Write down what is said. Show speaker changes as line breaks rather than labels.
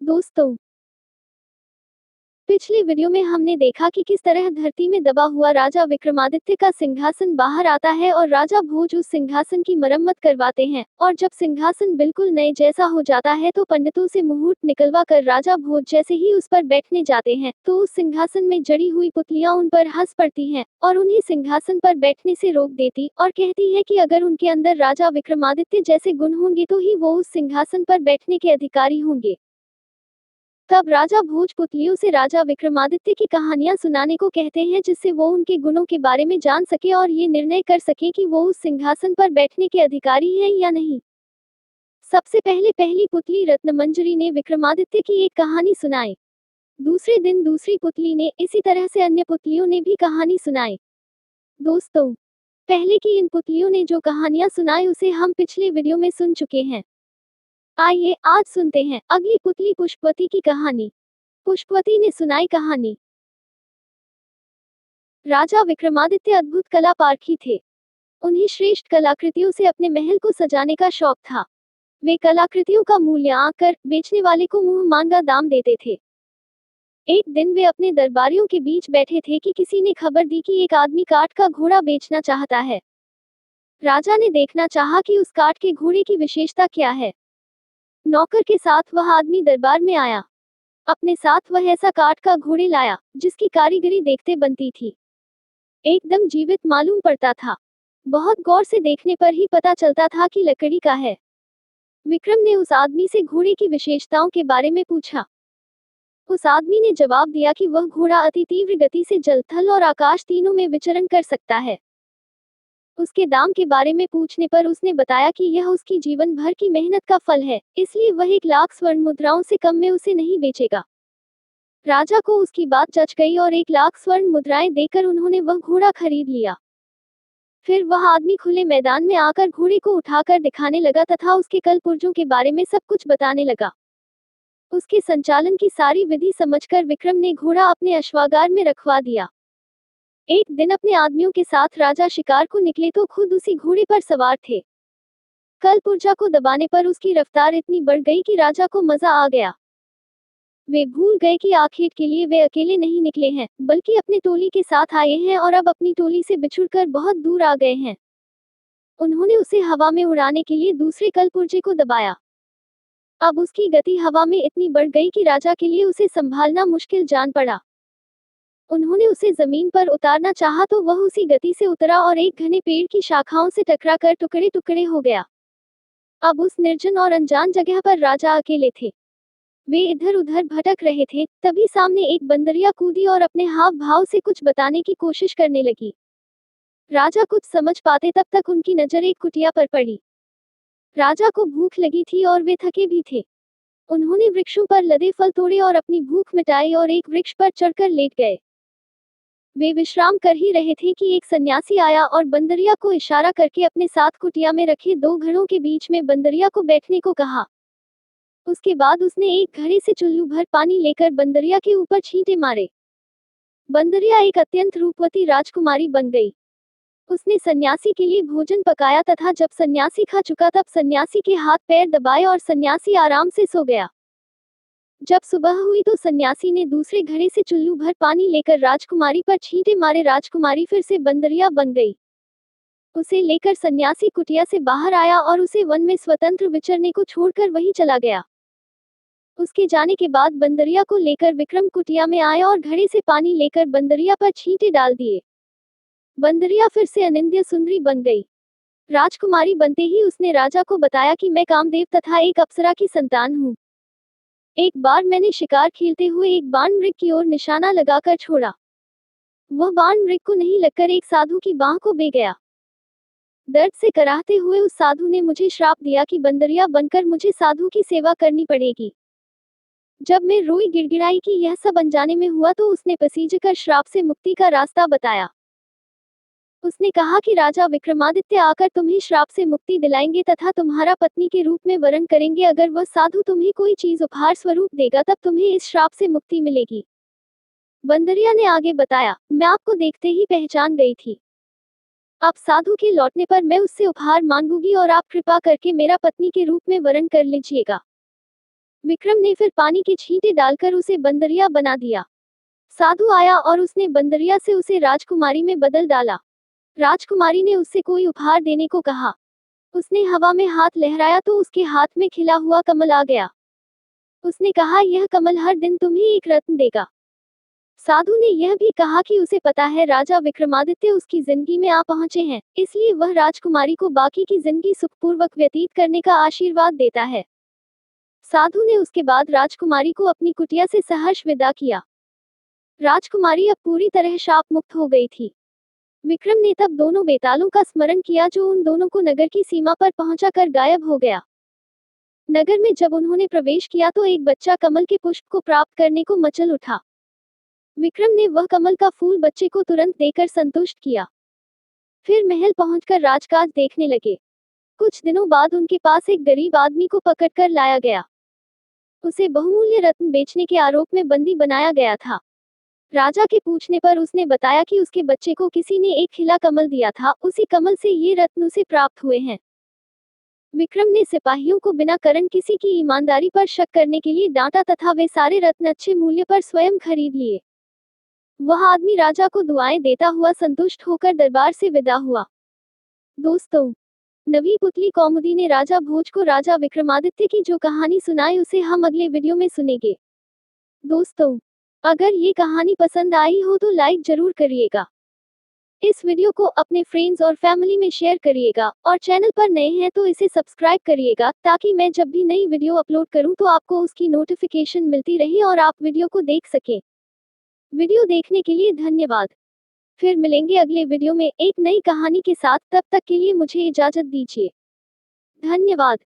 दोस्तों, पिछले वीडियो में हमने देखा कि किस तरह धरती में दबा हुआ राजा विक्रमादित्य का सिंहासन बाहर आता है और राजा भोज उस सिंहासन की मरम्मत करवाते हैं, और जब सिंहासन बिल्कुल नए जैसा हो जाता है तो पंडितों से मुहूर्त निकलवा कर राजा भोज जैसे ही उस पर बैठने जाते हैं तो उस सिंहासन में जड़ी हुई पुतलियां उन पर हंस पड़ती हैं और उन्हें सिंहासन पर बैठने से रोक देती और कहती है कि अगर उनके अंदर राजा विक्रमादित्य जैसे गुण होंगे तो ही वो उस सिंहासन पर बैठने के अधिकारी होंगे। तब राजा भोज पुतलियों से राजा विक्रमादित्य की कहानियां सुनाने को कहते हैं जिससे वो उनके गुणों के बारे में जान सके और ये निर्णय कर सके कि वो उस सिंहासन पर बैठने के अधिकारी हैं या नहीं। सबसे पहले पहली पुतली रत्नमंजरी ने विक्रमादित्य की एक कहानी सुनाई। दूसरे दिन दूसरी पुतली ने, इसी तरह से अन्य पुतलियों ने भी कहानी सुनाई। दोस्तों, पहले की इन पुतलियों ने जो कहानियां सुनाई उसे हम पिछले वीडियो में सुन चुके हैं। आइए आज सुनते हैं अगली पुतली पुष्पवती की कहानी। पुष्पवती ने सुनाई कहानी। राजा विक्रमादित्य अद्भुत कला पारखी थे। उन्हें श्रेष्ठ कलाकृतियों से अपने महल को सजाने का शौक था। वे कलाकृतियों का मूल्य आंकर बेचने वाले को मुंह मांगा दाम देते थे। एक दिन वे अपने दरबारियों के बीच बैठे थे कि किसी ने खबर दी कि एक आदमी काठ का घोड़ा बेचना चाहता है। राजा ने देखना चाहा कि उस काठ के घोड़े की विशेषता क्या है। नौकर के साथ वह आदमी दरबार में आया। अपने साथ वह ऐसा काठ का घोड़े लाया जिसकी कारीगरी देखते बनती थी। एकदम जीवित मालूम पड़ता था। बहुत गौर से देखने पर ही पता चलता था कि लकड़ी का है। विक्रम ने उस आदमी से घोड़े की विशेषताओं के बारे में पूछा। उस आदमी ने जवाब दिया कि वह घोड़ा अति तीव्र गति से जल, थल और आकाश तीनों में विचरण कर सकता है। उसके दाम के बारे में पूछने पर उसने बताया कि यह उसकी जीवन भर की मेहनत का फल है, इसलिए वह 1 लाख स्वर्ण मुद्राओं से कम में उसे नहीं बेचेगा। राजा को उसकी बात जच गई और 1 लाख स्वर्ण मुद्राएं देकर उन्होंने वह घोड़ा खरीद लिया। फिर वह आदमी खुले मैदान में आकर घोड़े को उठाकर दिखाने लगा तथा उसके कल पुर्जों के बारे में सब कुछ बताने लगा। उसके संचालन की सारी विधि समझकर विक्रम ने घोड़ा अपने अश्वागार में रखवा दिया। एक दिन अपने आदमियों के साथ राजा शिकार को निकले तो खुद उसी घोड़े पर सवार थे। कल पुर्जा को दबाने पर उसकी रफ्तार इतनी बढ़ गई कि राजा को मजा आ गया। वे भूल गए कि आखिर के लिए वे अकेले नहीं निकले हैं, बल्कि अपनी टोली के साथ आए हैं और अब अपनी टोली से बिछुड़कर बहुत दूर आ गए हैं। उन्होंने उसे हवा में उड़ाने के लिए दूसरे कलपुर्जे को दबाया। अब उसकी गति हवा में इतनी बढ़ गई कि राजा के लिए उसे संभालना मुश्किल जान पड़ा। उन्होंने उसे जमीन पर उतारना चाहा तो वह उसी गति से उतरा और एक घने पेड़ की शाखाओं से टकराकर टुकड़े टुकड़े हो गया। अब उस निर्जन और अनजान जगह पर राजा अकेले थे। वे इधर उधर भटक रहे थे, तभी सामने एक बंदरिया कूदी और अपने हाव भाव से कुछ बताने की कोशिश करने लगी। राजा कुछ समझ पाते तब तक उनकी नजर एक कुटिया पर पड़ी। राजा को भूख लगी थी और वे थके भी थे। उन्होंने वृक्षों पर लदे फल तोड़े और अपनी भूख मिटाई और एक वृक्ष पर चढ़कर लेट गए। वे विश्राम कर ही रहे थे कि एक सन्यासी आया और बंदरिया को इशारा करके अपने साथ कुटिया में रखे 2 घड़ों के बीच में बंदरिया को बैठने को कहा। उसके बाद उसने एक घड़े से चुल्लू भर पानी लेकर बंदरिया के ऊपर छींटे मारे। बंदरिया एक अत्यंत रूपवती राजकुमारी बन गई। उसने सन्यासी के लिए भोजन पकाया तथा जब सन्यासी खा चुका तब सन्यासी के हाथ पैर दबाए और सन्यासी आराम से सो गया। जब सुबह हुई तो सन्यासी ने दूसरे घड़े से चुल्लू भर पानी लेकर राजकुमारी पर छींटे मारे। राजकुमारी फिर से बंदरिया बन गई। उसे लेकर सन्यासी कुटिया से बाहर आया और उसे वन में स्वतंत्र विचरने को छोड़कर वहीं चला गया। उसके जाने के बाद बंदरिया को लेकर विक्रम कुटिया में आए और घड़े से पानी लेकर बंदरिया पर छींटे डाल दिए। बंदरिया फिर से अनिंद्य सुंदरी बन गई। राजकुमारी बनते ही उसने राजा को बताया कि मैं कामदेव तथा एक अप्सरा की संतान हूँ। एक बार मैंने शिकार खेलते हुए एक बाण मृग की ओर निशाना लगाकर छोड़ा। वह बाण मृग को नहीं लगकर एक साधु की बाह को बे गया। दर्द से कराहते हुए उस साधु ने मुझे श्राप दिया कि बंदरिया बनकर मुझे साधु की सेवा करनी पड़ेगी। जब मैं रोई गिड़गिड़ाई कि यह सब अनजाने में हुआ तो उसने पसीजकर श्राप से मुक्ति का रास्ता बताया। उसने कहा कि राजा विक्रमादित्य आकर तुम्हें श्राप से मुक्ति दिलाएंगे तथा तुम्हारा पत्नी के रूप में वरण करेंगे। अगर वह साधु तुम्हें कोई चीज उपहार स्वरूप देगा तब तुम्हें इस श्राप से मुक्ति मिलेगी। बंदरिया ने आगे बताया, मैं आपको देखते ही पहचान गई थी। अब साधु के लौटने पर मैं उससे उपहार मांगूंगी और आप कृपा करके मेरा पत्नी के रूप में वरण कर लीजिएगा। विक्रम ने फिर पानी के छींटे डालकर उसे बंदरिया बना दिया। साधु आया और उसने बंदरिया से उसे राजकुमारी में बदल डाला। राजकुमारी ने उससे कोई उपहार देने को कहा। उसने हवा में हाथ लहराया तो उसके हाथ में खिला हुआ कमल आ गया। उसने कहा, यह कमल हर दिन तुम्हें एक रत्न देगा। साधु ने यह भी कहा कि उसे पता है राजा विक्रमादित्य उसकी जिंदगी में आ पहुंचे हैं, इसलिए वह राजकुमारी को बाकी की जिंदगी सुखपूर्वक व्यतीत करने का आशीर्वाद देता है। साधु ने उसके बाद राजकुमारी को अपनी कुटिया से सहर्ष विदा किया। राजकुमारी अब पूरी तरह शाप मुक्त हो गई थी। विक्रम ने तब दोनों बेतालों का स्मरण किया जो उन दोनों को नगर की सीमा पर पहुंचाकर गायब हो गया। नगर में जब उन्होंने प्रवेश किया तो एक बच्चा कमल के पुष्प को प्राप्त करने को मचल उठा। विक्रम ने वह कमल का फूल बच्चे को तुरंत देकर संतुष्ट किया। फिर महल पहुंचकर राजकाज देखने लगे। कुछ दिनों बाद उनके पास एक गरीब आदमी को पकड़कर लाया गया। उसे बहुमूल्य रत्न बेचने के आरोप में बंदी बनाया गया था। राजा के पूछने पर उसने बताया कि उसके बच्चे को किसी ने एक खिला कमल दिया था, उसी कमल से ये रत्न उसे प्राप्त हुए हैं। विक्रम ने सिपाहियों को बिना कारण किसी की ईमानदारी पर शक करने के लिए डांटा तथा वे सारे रत्न अच्छे मूल्य पर स्वयं खरीद लिए। वह आदमी राजा को दुआएं देता हुआ संतुष्ट होकर दरबार से विदा हुआ। दोस्तों, नवी पुतली कौमुदी ने राजा भोज को राजा विक्रमादित्य की जो कहानी सुनाई उसे हम अगले वीडियो में सुनेंगे। दोस्तों, अगर ये कहानी पसंद आई हो तो लाइक जरूर करिएगा। इस वीडियो को अपने फ्रेंड्स और फैमिली में शेयर करिएगा और चैनल पर नए हैं तो इसे सब्सक्राइब करिएगा ताकि मैं जब भी नई वीडियो अपलोड करूं तो आपको उसकी नोटिफिकेशन मिलती रहे और आप वीडियो को देख सकें। वीडियो देखने के लिए धन्यवाद। फिर मिलेंगे अगले वीडियो में एक नई कहानी के साथ, तब तक के लिए मुझे इजाजत दीजिए। धन्यवाद।